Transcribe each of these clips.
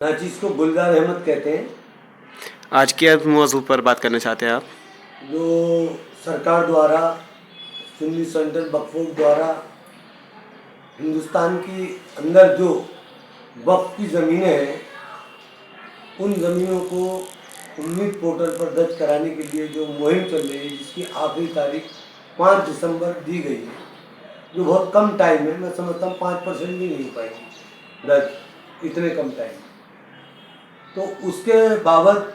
चीज़ को गुलजार अहमद कहते हैं। आज के मौजू पर बात करना चाहते हैं आप? जो सरकार द्वारा सुन्नी सेंट्रल वक्फ बोर्ड द्वारा हिंदुस्तान की अंदर जो वक्फ की ज़मीनें हैं उन ज़मीनों को उम्मीद पोर्टल पर दर्ज कराने के लिए जो मुहिम चल रही है, जिसकी आखिरी तारीख 5 दिसंबर दी गई है, जो बहुत कम टाइम है। मैं समझता हूँ 5% भी नहीं हो पाएगी दर्ज, इतने कम टाइम। तो उसके बाबत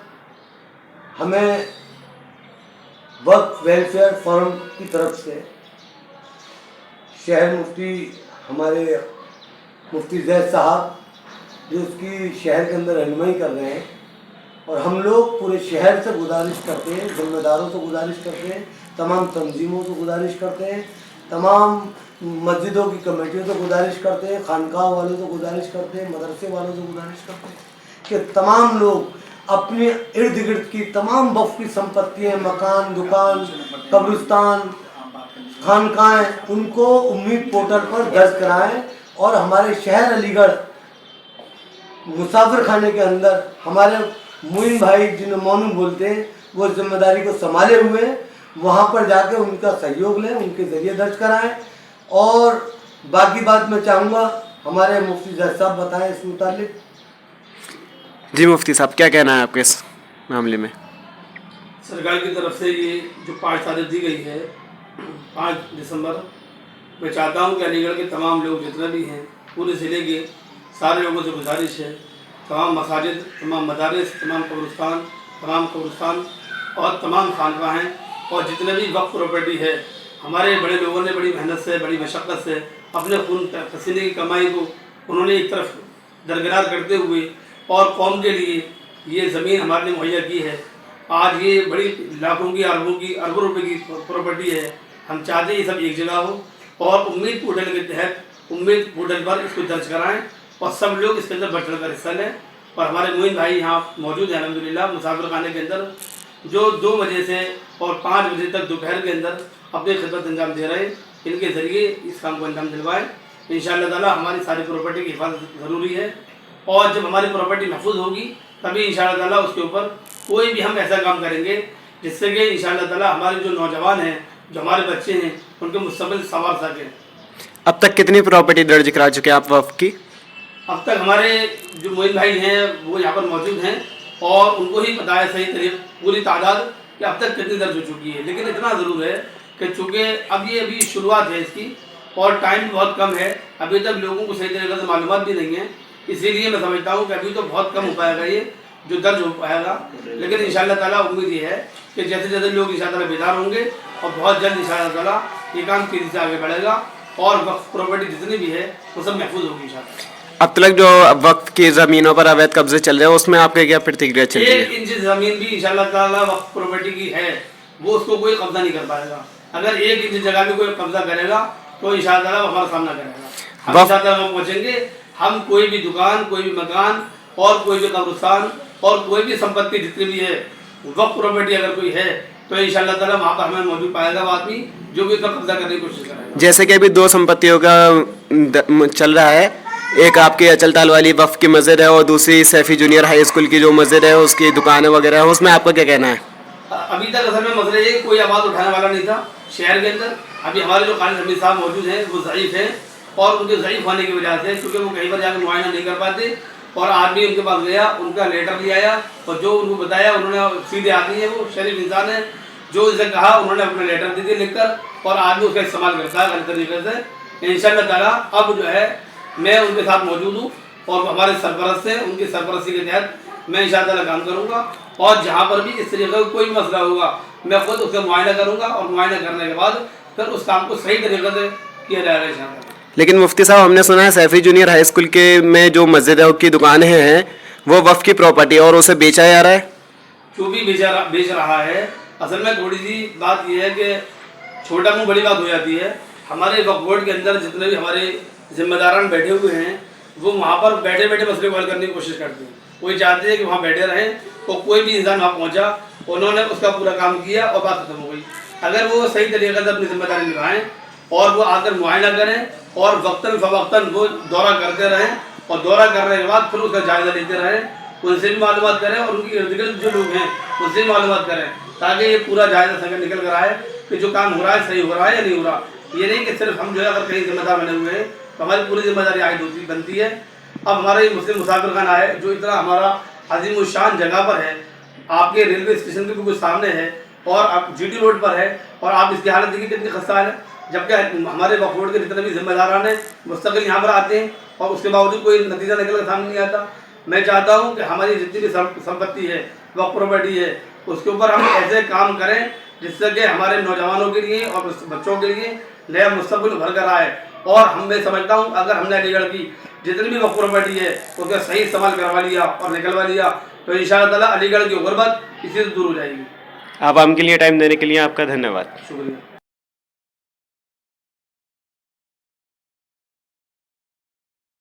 हमें वक्फ वेलफेयर फोरम की तरफ से शहर मुफ्ती हमारे मुफ्ती जैद साहब जो उसकी शहर के अंदर रहनुमाई कर रहे हैं, और हम लोग पूरे शहर से गुजारिश करते हैं, ज़िम्मेदारों से गुजारिश करते हैं, तमाम तंजीमों से गुजारिश करते हैं, तमाम मस्जिदों की कमेटियों से गुजारिश करते हैं, खानकाह वालों से गुजारिश करते हैं, मदरसे वालों से गुजारिश करते हैं कि तमाम लोग अपने इर्द गिर्द की तमाम वक्फ की संपत्तियाँ, मकान, दुकान, कब्रिस्तान, खानकाहें, उनको उम्मीद पोर्टल पर दर्ज कराएं। और हमारे शहर अलीगढ़ मुसाफिर खाने के अंदर हमारे मोइन भाई जिन्हें मोनू बोलते हैं, वो जिम्मेदारी को संभाले हुए हैं, वहाँ पर जाकर उनका सहयोग लें, उनके ज़रिए दर्ज कराएं। और बाकी बात मैं चाहूँगा हमारे मुफ्ती जैद साहब बताएं इस मुतालिक। जी मुफ्ती साहब, क्या कहना है आपके इस मामले में? सरकार की तरफ से ये जो 5 तारीख दी गई है 5 दिसंबर, मैं चाहता हूँ कि अलीगढ़ के तमाम लोग जितने भी हैं, पूरे ज़िले के सारे लोगों से गुजारिश है, तमाम मसाजिद, तमाम मदारिस, तमाम कब्रिस्तान और तमाम खानकाहें और जितने भी वक्फ प्रॉपर्टी है, हमारे बड़े लोगों ने बड़ी मेहनत से, बड़ी मशक्क़त से अपने खून पसीने की कमाई को उन्होंने एक तरफ दरकिनार करते हुए और कौम के लिए ये ज़मीन हमारे लिए मुहैया की है। आज ये बड़ी लाखों की अरबों रुपए की प्रॉपर्टी है। हम चाहते हैं ये सब एक जगह हो और उम्मीद पोर्टल के तहत उम्मीद पोर्टल पर इसको दर्ज कराएं और सब लोग इसके अंदर बढ़ चढ़ कर हिस्सा लें। और हमारे मोइन भाई यहाँ मौजूद हैं अल्हम्दुलिल्लाह मुसाफिर खाने के अंदर, जो 2 बजे से और 5 बजे तक दोपहर के अंदर अपनी खिदमत अंजाम दे रहे हैं। इनके ज़रिए इस काम को अंजाम दिलवाएँ। इंशाअल्लाह ताला हमारी सारी प्रॉपर्टी की हिफाजत ज़रूरी है, और जब हमारी प्रॉपर्टी महफूज होगी तभी इंशाअल्लाह ताला उसके ऊपर कोई भी हम ऐसा काम करेंगे जिससे कि इंशाअल्लाह ताला हमारे जो नौजवान हैं, जो हमारे बच्चे हैं, उनके मुस्तक़बिल संवार सकें। अब तक कितनी प्रॉपर्टी दर्ज करा चुके हैं आप वक्फ की? अब तक हमारे जो मोइन भाई हैं वो यहाँ पर मौजूद हैं और उनको ही पता है सही तरीके पूरी तादाद कि अब तक कितनी दर्ज हो चुकी है। लेकिन इतना ज़रूर है कि चूँकि अब ये अभी शुरुआत है इसकी और टाइम भी बहुत कम है, अभी तक लोगों को सही तरीके से मालूमात भी नहीं है, इसीलिए मैं समझता हूँ कि अभी तो बहुत कम हो पाएगा ये जो दर्ज हो पाएगा। लेकिन इंशाअल्लाह ताला उम्मीद ये है कि जैसे जैसे लोग इंशाअल्लाह ताला बेदार होंगे और बहुत जल्द इंशाअल्लाह ताला ये काम तेज़ी से आगे बढ़ेगा और वक्फ प्रॉपर्टी जितनी भी है वो सब महफूज होगी इंशाअल्लाह। अब तक जो वक्फ की ज़मीनों पर अवैध कब्जे चल रहे हैं उसमें आपके क्या प्रतिक्रिया चल रही है? 1 इंच ज़मीन भी इंशाअल्लाह ताला वक्फ प्रॉपर्टी की है, वो उसको कोई कब्जा नहीं कर पाएगा। अगर 1 इंच जगह भी कोई कब्जा करेगा तो इंशाअल्लाह ताला हमारा सामना करेगा। हम इंशाअल्लाह हम पहुँचेंगे, हम कोई भी दुकान, कोई भी मकान और कोई भी कब्रिस्तान और कोई भी संपत्ति जितनी भी है वक्फ प्रॉपर्टी अगर कोई है तो इंशाअल्लाह ताला वहाँ पर हमें मौजूद पाएगा वो आदमी जो भी उसका कब्जा करने की कोशिश करेगा। जैसे कि अभी 2 संपत्तियों का चल रहा है, एक आपकी अचलताल वाली वक्फ की मस्जिद है और दूसरी सैफी जूनियर हाई स्कूल की जो मस्जिद है उसकी दुकानें वगैरह है, उसमें आपका क्या कहना है? अभी तक असल में मसले ये कोई आवाज़ उठाने वाला नहीं था शहर के अंदर। अभी हमारे जो काली हमीद साहब मौजूद हैं वो ज़ईफ़ हैं और उनके ज़ईफ़ होने की वजह से क्योंकि वो कहीं पर जाकर मुआयना नहीं कर पाते और आदमी उनके पास गया, उनका लेटर ले आया और जो उनको बताया उन्होंने सीधे आदमी है, वो शरीफ इंसान है, जो इसे कहा उन्होंने अपने लेटर दे दिए लिखकर और आदमी उसका इस्तेमाल करता है गलत तरीके से। इंशाअल्लाह ताला अब जो है मैं उनके साथ मौजूद हूँ और हमारे सरपरस्त से उनकी सरपरस्ती के तहत मैं इंशाअल्लाह ताला काम करूँगा और जहाँ पर भी इस तरीके का कोई मसला होगा मैं खुद उसका मुआयना करूँगा और मुआयना करने के बाद फिर उस काम को सही तरीके से किया जाएगा इंशाअल्लाह। लेकिन मुफ्ती साहब, हमने सुना है सैफी जूनियर हाई स्कूल के में जो मस्जिद है उसकी दुकानें हैं वो वक्फ की प्रॉपर्टी और उसे बेचा जा रहा है। जो भी बेच रहा है, असल में थोड़ी सी बात यह है कि छोटा मुँह बड़ी बात हो जाती है। हमारे वक्फ बोर्ड के अंदर जितने भी हमारे जिम्मेदारान बैठे हुए हैं वो वहाँ पर बैठे बैठे मसले को हल करने की कोशिश करते हैं। कोई चाहते हैं कि वहाँ बैठे रहें तो कोई भी इंसान वहाँ पहुँचा, उन्होंने उसका पूरा काम किया और बात खत्म हो गई। अगर वो सही तरीके से अपनी जिम्मेदारी निभाएँ और वो आकर मुआयना करें और वक्तन फवक्तन वो दौरा करते रहें और दौरा करने के बाद फिर उसका जायज़ा लेते रहें, उनसे भी मालूमात करें और उनकी इर्द गिर्द जो लोग हैं उनसे भी मालूमात करें, ताकि ये पूरा जायज़ा संगठन निकल कर आए कि जो काम हो रहा है सही हो रहा है या नहीं हो रहा। ये नहीं कि सिर्फ हम जो है अगर कहीं जिम्मेदार बने हुए हैं तो हमारी पूरी जिम्मेदारी आयद होती बनती है। अब हमारा ये मुस्लिम मुसाफिर खाना है जो इतना हमारा अजीम शान जगह पर है, आपके रेलवे स्टेशन के बिल्कुल सामने है और आप GT रोड पर है, और आप इसकी हालत देखिए कितनी खस्ता है। जबकि हमारे वक्फ बोर्ड के जितने भी जिम्मेदारान हैं मुस्तकिल यहाँ पर आते हैं और उसके बावजूद कोई नतीजा निकल कर सामने नहीं आता। मैं चाहता हूँ कि हमारी जितनी भी संपत्ति है, वक्फ प्रॉपर्टी है, उसके ऊपर हम ऐसे काम करें जिससे कि हमारे नौजवानों के लिए और बच्चों के लिए नया मुस्तकबिल उभर कर आए। और हम मैं समझता हूँ अगर हमने अलीगढ़ की जितनी भी वक्फ प्रॉपर्टी है उसका सही इस्तेमाल करवा लिया और निकलवा लिया तो इंशाअल्लाह ताला अलीगढ़ की गुर्बत इसी से दूर हो जाएगी। आवाम के लिए टाइम देने के लिए आपका धन्यवाद। शुक्रिया।